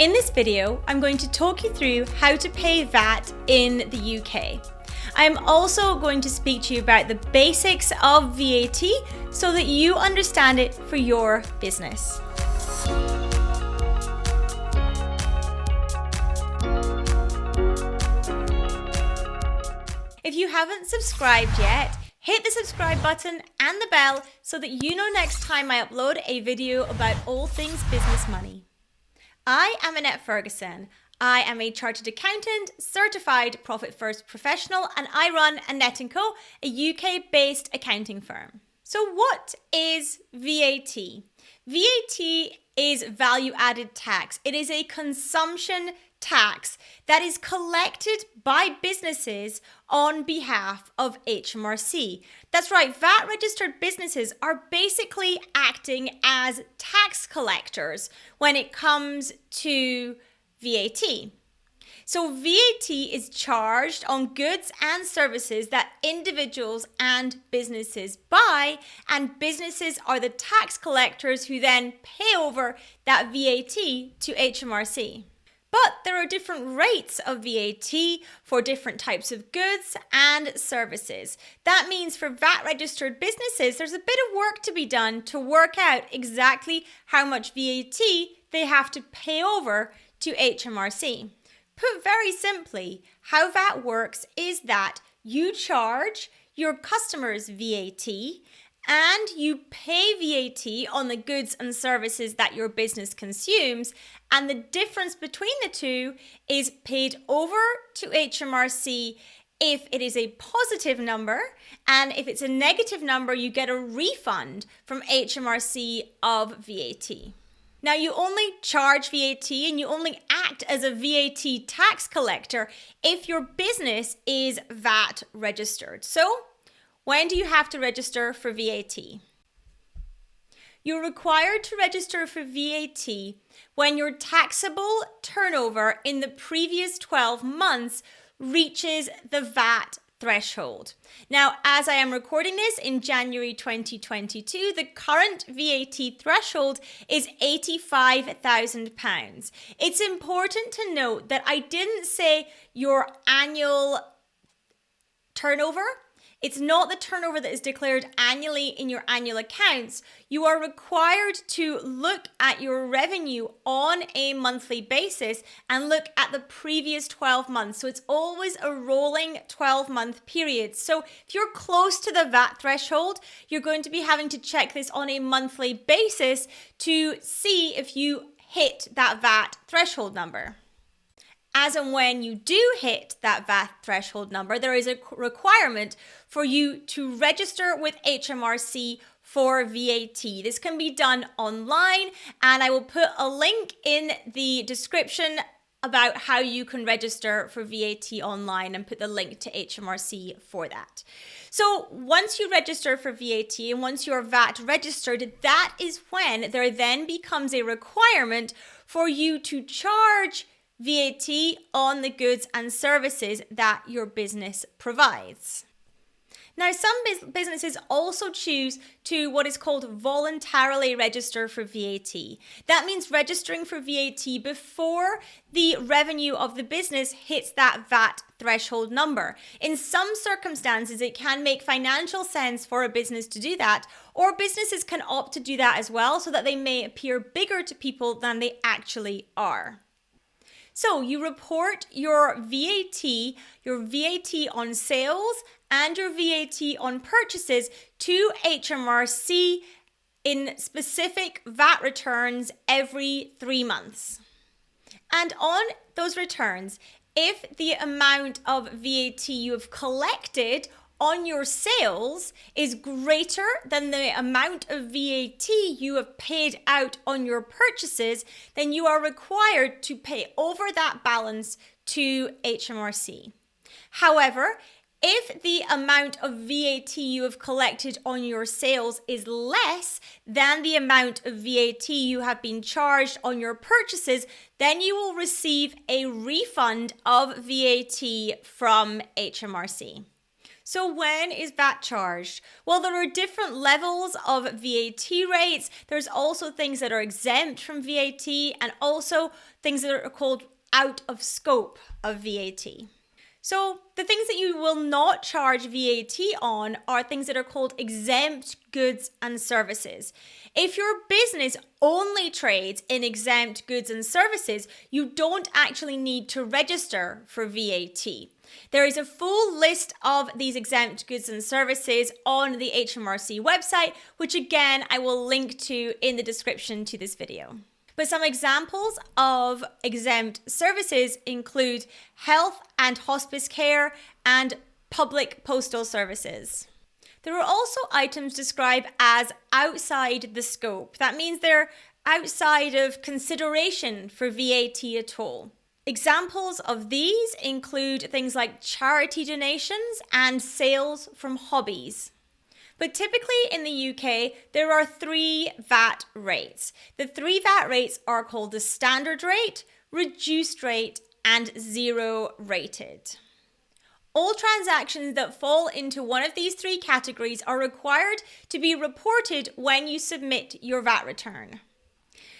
In this video, I'm going to talk you through how to pay VAT in the UK. I'm also going to speak to you about the basics of VAT so that you understand it for your business. If you haven't subscribed yet, hit the subscribe button and the bell so that you know next time I upload a video about all things business money. I am Annette Ferguson. I am a chartered accountant, certified profit first professional, and I run Annette Co, a UK-based accounting firm. So what is VAT? VAT is value added tax. It is a consumption tax that is collected by businesses on behalf of HMRC. That's right, VAT registered businesses are basically acting as tax collectors when it comes to VAT. So VAT is charged on goods and services that individuals and businesses buy, and businesses are the tax collectors who then pay over that VAT to HMRC. But there are different rates of VAT for different types of goods and services. That means for VAT registered businesses, there's a bit of work to be done to work out exactly how much VAT they have to pay over to HMRC. Put very simply, how VAT works is that you charge your customers VAT and you pay VAT on the goods and services that your business consumes, and the difference between the two is paid over to HMRC if it is a positive number, and if it's a negative number, you get a refund from HMRC of VAT. Now, you only charge VAT and you only act as a VAT tax collector if your business is VAT registered. So, when do you have to register for VAT? You're required to register for VAT when your taxable turnover in the previous 12 months reaches the VAT threshold. Now, as I am recording this in January 2022, the current VAT threshold is £85,000. It's important to note that I didn't say your annual turnover. It's not the turnover that is declared annually in your annual accounts. You are required to look at your revenue on a monthly basis and look at the previous 12 months. So it's always a rolling 12-month period. So if you're close to the VAT threshold, you're going to be having to check this on a monthly basis to see if you hit that VAT threshold number. As and when you do hit that VAT threshold number, there is a requirement for you to register with HMRC for VAT. This can be done online, and I will put a link in the description about how you can register for VAT online and put the link to HMRC for that. So once you register for VAT and once you're VAT registered, that is when there then becomes a requirement for you to charge VAT on the goods and services that your business provides. Now, some businesses also choose to what is called voluntarily register for VAT. That means registering for VAT before the revenue of the business hits that VAT threshold number. In some circumstances, it can make financial sense for a business to do that, or businesses can opt to do that as well so that they may appear bigger to people than they actually are. So you report your VAT on sales and your VAT on purchases to HMRC in specific VAT returns every 3 months. And on those returns, if the amount of VAT you have collected on your sales is greater than the amount of VAT you have paid out on your purchases, then you are required to pay over that balance to HMRC. However, if the amount of VAT you have collected on your sales is less than the amount of VAT you have been charged on your purchases, then you will receive a refund of VAT from HMRC. So when is VAT charged? Well, there are different levels of VAT rates. There's also things that are exempt from VAT and also things that are called out of scope of VAT. So the things that you will not charge VAT on are things that are called exempt goods and services. If your business only trades in exempt goods and services, you don't actually need to register for VAT. There is a full list of these exempt goods and services on the HMRC website, which again, I will link to in the description to this video. But some examples of exempt services include health and hospice care and public postal services. There are also items described as outside the scope. That means they're outside of consideration for VAT at all. Examples of these include things like charity donations and sales from hobbies. But typically in the UK, there are 3 VAT rates. The 3 VAT rates are called the standard rate, reduced rate, and zero rated. All transactions that fall into one of these 3 categories are required to be reported when you submit your VAT return.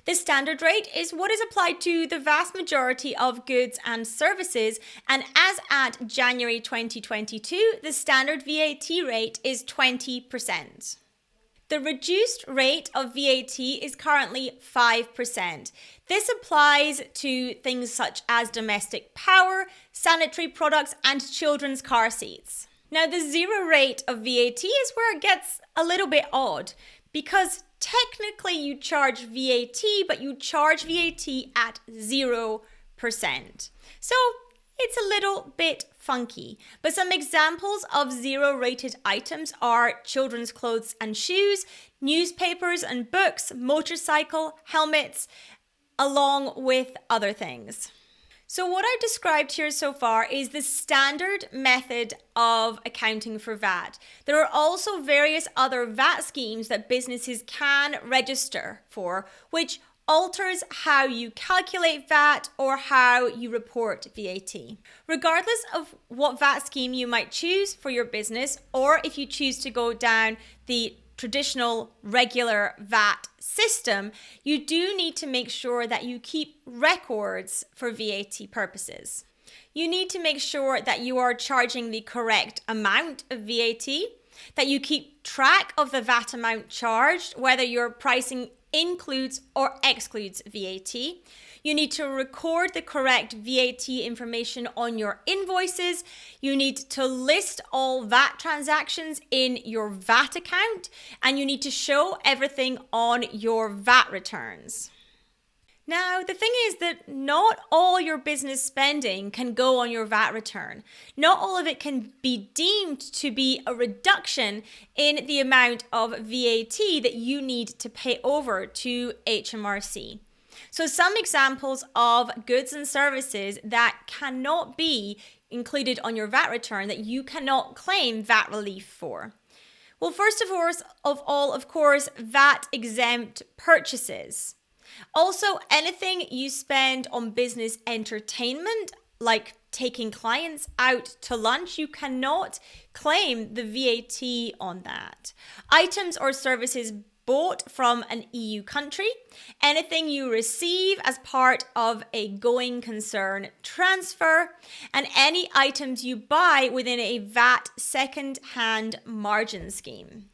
The standard rate is what is applied to the vast majority of goods and services, and as at January 2022, the standard VAT rate is 20%. The reduced rate of VAT is currently 5%. This applies to things such as domestic power, sanitary products, and children's car seats. Now, the zero rate of VAT is where it gets a little bit odd, because technically you charge VAT, but you charge VAT at 0%. So it's a little bit funky. But some examples of zero-rated items are children's clothes and shoes, newspapers and books, motorcycle, helmets, along with other things. So what I've described here so far is the standard method of accounting for VAT. There are also various other VAT schemes that businesses can register for, which alters how you calculate VAT or how you report VAT. Regardless of what VAT scheme you might choose for your business, or if you choose to go down the traditional regular VAT system, you do need to make sure that you keep records for VAT purposes. You need to make sure that you are charging the correct amount of VAT, that you keep track of the VAT amount charged, whether your pricing includes or excludes VAT. You need to record the correct VAT information on your invoices. You need to list all VAT transactions in your VAT account, and you need to show everything on your VAT returns. Now, the thing is that not all your business spending can go on your VAT return. Not all of it can be deemed to be a reduction in the amount of VAT that you need to pay over to HMRC. So some examples of goods and services that cannot be included on your VAT return that you cannot claim VAT relief for. Well, first of all, of course, VAT exempt purchases. Also, anything you spend on business entertainment, like taking clients out to lunch, you cannot claim the VAT on that. Items or services bought from an EU country, anything you receive as part of a going concern transfer, and any items you buy within a VAT second-hand margin scheme.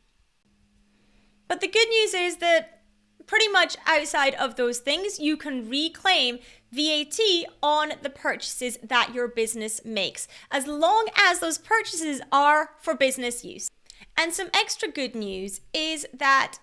But the good news is that pretty much outside of those things, you can reclaim VAT on the purchases that your business makes, as long as those purchases are for business use. And some extra good news is that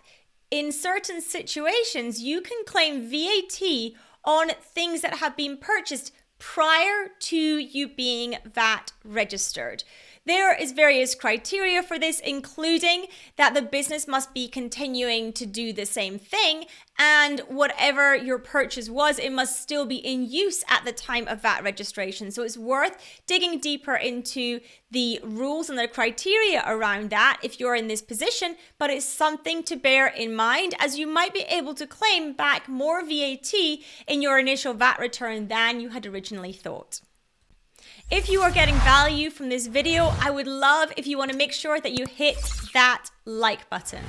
in certain situations, you can claim VAT on things that have been purchased prior to you being VAT registered. There is various criteria for this, including that the business must be continuing to do the same thing, and whatever your purchase was, it must still be in use at the time of VAT registration. So it's worth digging deeper into the rules and the criteria around that if you're in this position, but it's something to bear in mind, as you might be able to claim back more VAT in your initial VAT return than you had originally thought. If you are getting value from this video, I would love if you want to make sure that you hit that like button.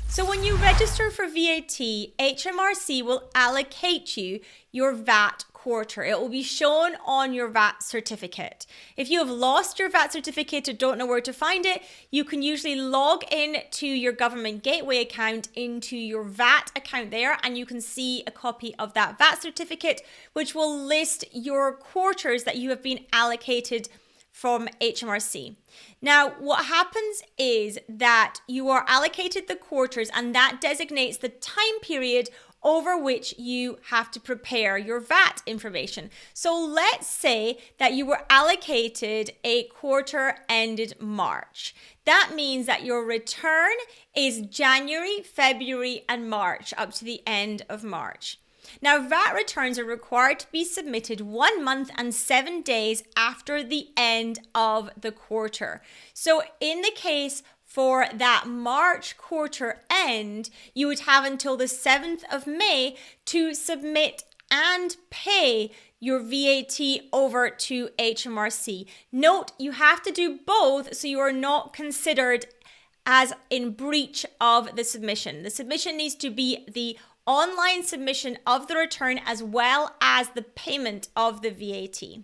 So when you register for VAT, HMRC will allocate you your VAT quarter. It will be shown on your VAT certificate. If you have lost your VAT certificate or don't know where to find it, you can usually log in to your government gateway account into your VAT account there, and you can see a copy of that VAT certificate, which will list your quarters that you have been allocated from HMRC. Now, what happens is that you are allocated the quarters, and that designates the time period over which you have to prepare your VAT information. So let's say that you were allocated a quarter ended March. That means that your return is January, February, and March up to the end of March. Now, VAT returns are required to be submitted 1 month and 7 days after the end of the quarter. So in the case for that March quarter end, you would have until the 7th of May to submit and pay your VAT over to HMRC. Note, you have to do both so you are not considered as in breach of the submission. The submission needs to be the online submission of the return as well as the payment of the VAT.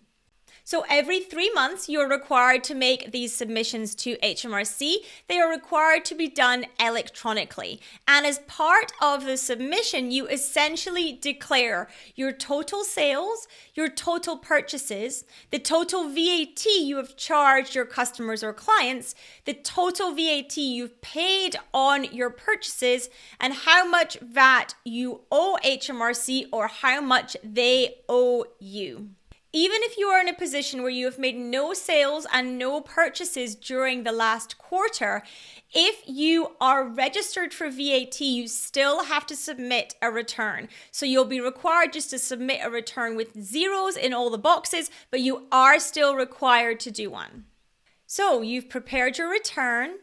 So every 3 months, you're required to make these submissions to HMRC. They are required to be done electronically. And as part of the submission, you essentially declare your total sales, your total purchases, the total VAT you have charged your customers or clients, the total VAT you've paid on your purchases, and how much VAT you owe HMRC or how much they owe you. Even if you are in a position where you have made no sales and no purchases during the last quarter, if you are registered for VAT, you still have to submit a return. So you'll be required just to submit a return with zeros in all the boxes, but you are still required to do one. So you've prepared your return.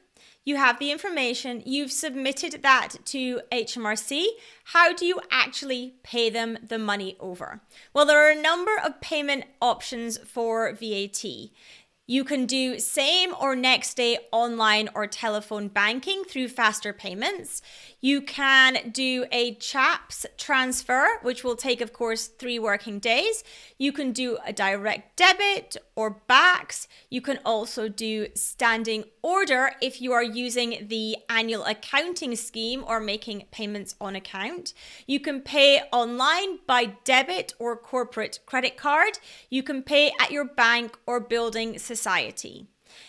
You have the information, you've submitted that to HMRC. How do you actually pay them the money over? Well, there are a number of payment options for VAT. You can do same or next day online or telephone banking through faster payments. You can do a CHAPS transfer, which will take, of course, 3 working days. You can do a direct debit or BACS. You can also do standing order if you are using the annual accounting scheme or making payments on account. You can pay online by debit or corporate credit card. You can pay at your bank or building society.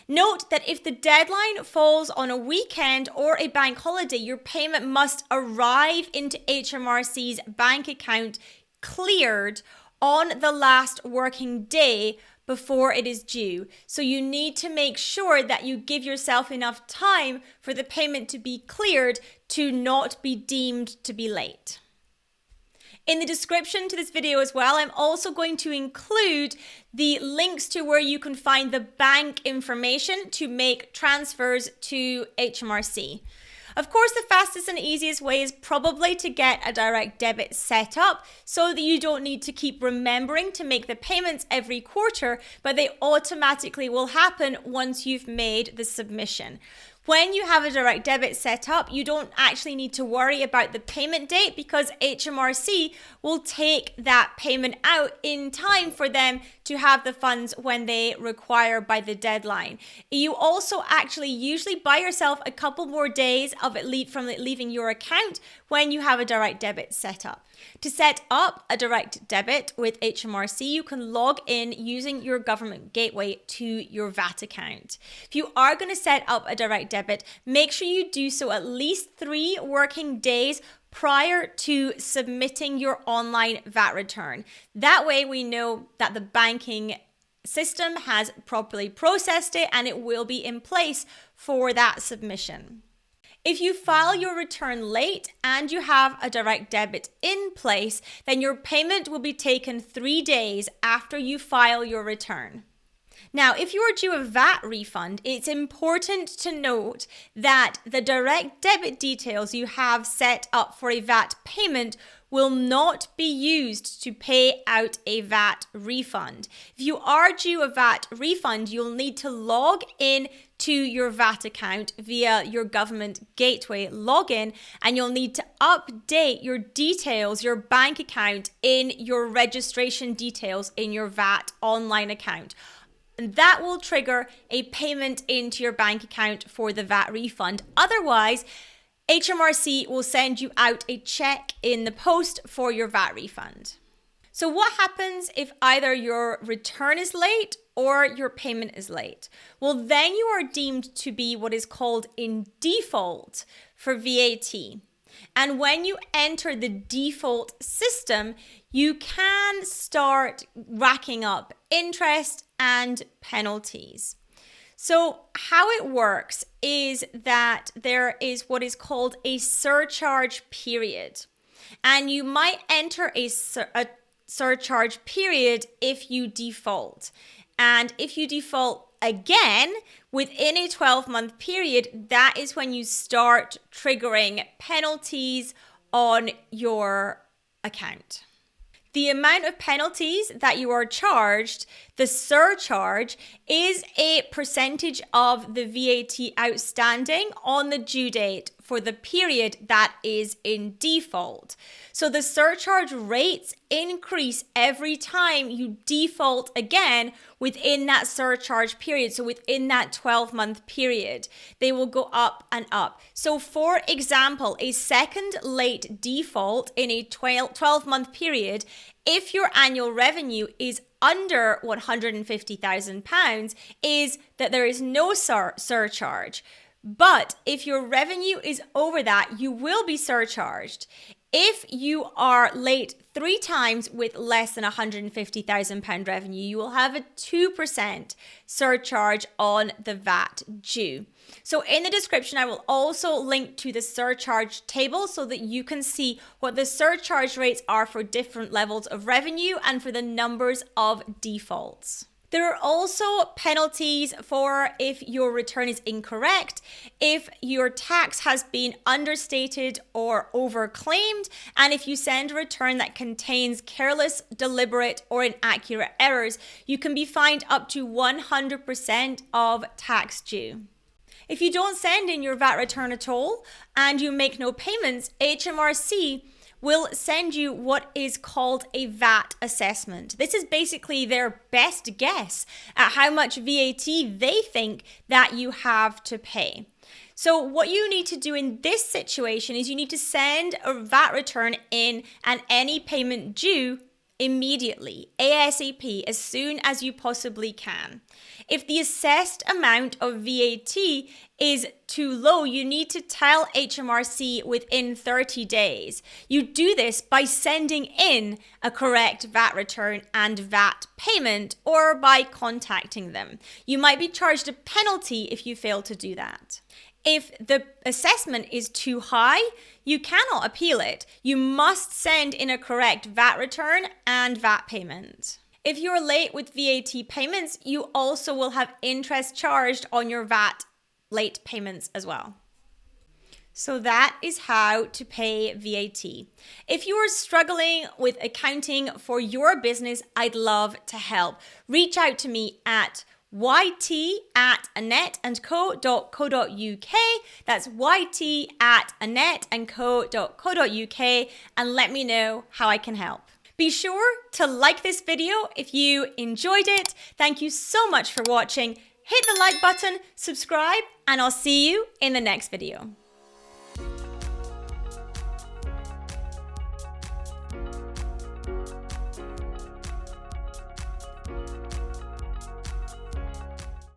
Note that if the deadline falls on a weekend or a bank holiday, your payment must arrive into HMRC's bank account cleared on the last working day before it is due. So you need to make sure that you give yourself enough time for the payment to be cleared to not be deemed to be late. In the description to this video as well, I'm also going to include the links to where you can find the bank information to make transfers to HMRC. Of course, the fastest and easiest way is probably to get a direct debit set up so that you don't need to keep remembering to make the payments every quarter, but they automatically will happen once you've made the submission. When you have a direct debit set up, you don't actually need to worry about the payment date because HMRC will take that payment out in time for them to have the funds when they require by the deadline. You also actually usually buy yourself a couple more days of it from leaving your account when you have a direct debit set up. To set up a direct debit with HMRC, you can log in using your government gateway to your VAT account. If you are going to set up a direct debit, make sure you do so at least 3 working days prior to submitting your online VAT return. That way we know that the banking system has properly processed it and it will be in place for that submission. If you file your return late and you have a direct debit in place, then your payment will be taken 3 days after you file your return. Now, if you are due a VAT refund, it's important to note that the direct debit details you have set up for a VAT payment will not be used to pay out a VAT refund. If you are due a VAT refund, you'll need to log in to your VAT account via your government gateway login, and you'll need to update your details, your bank account in your registration details in your VAT online account. And that will trigger a payment into your bank account for the VAT refund. Otherwise, HMRC will send you out a check in the post for your VAT refund. So what happens if either your return is late or your payment is late? Well, then you are deemed to be what is called in default for VAT. And when you enter the default system, you can start racking up interest and penalties. So how it works is that there is what is called a surcharge period. And you might enter a surcharge period if you default. And if you default again within a 12-month period, that is when you start triggering penalties on your account. The amount of penalties that you are charged, the surcharge, is a percentage of the VAT outstanding on the due date for the period that is in default. So the surcharge rates increase every time you default again within that surcharge period. So within that 12-month period, they will go up and up. So for example, a second late default in a 12-month period, if your annual revenue is under £150,000, is that there is no surcharge. But if your revenue is over that, you will be surcharged. If you are late 3 times with less than £150,000 revenue, you will have a 2% surcharge on the VAT due. So in the description, I will also link to the surcharge table so that you can see what the surcharge rates are for different levels of revenue and for the numbers of defaults. There are also penalties for if your return is incorrect, if your tax has been understated or overclaimed, and if you send a return that contains careless, deliberate, or inaccurate errors, you can be fined up to 100% of tax due. If you don't send in your VAT return at all and you make no payments, HMRC will send you what is called a VAT assessment. This is basically their best guess at how much VAT they think that you have to pay. So what you need to do in this situation is you need to send a VAT return in and any payment due immediately, ASAP, as soon as you possibly can. If the assessed amount of VAT is too low, you need to tell HMRC within 30 days. You do this by sending in a correct VAT return and VAT payment or by contacting them. You might be charged a penalty if you fail to do that. If the assessment is too high, you cannot appeal it. You must send in a correct VAT return and VAT payment. If you're late with VAT payments, you also will have interest charged on your VAT late payments as well. So that is how to pay VAT. If you are struggling with accounting for your business, I'd love to help. Reach out to me at yt@annetteandco.co.uk. That's yt@annetteandco.co.uk, and let me know how I can help. Be sure to like this video if you enjoyed it. Thank you so much for watching. Hit the like button, subscribe, and I'll see you in the next video.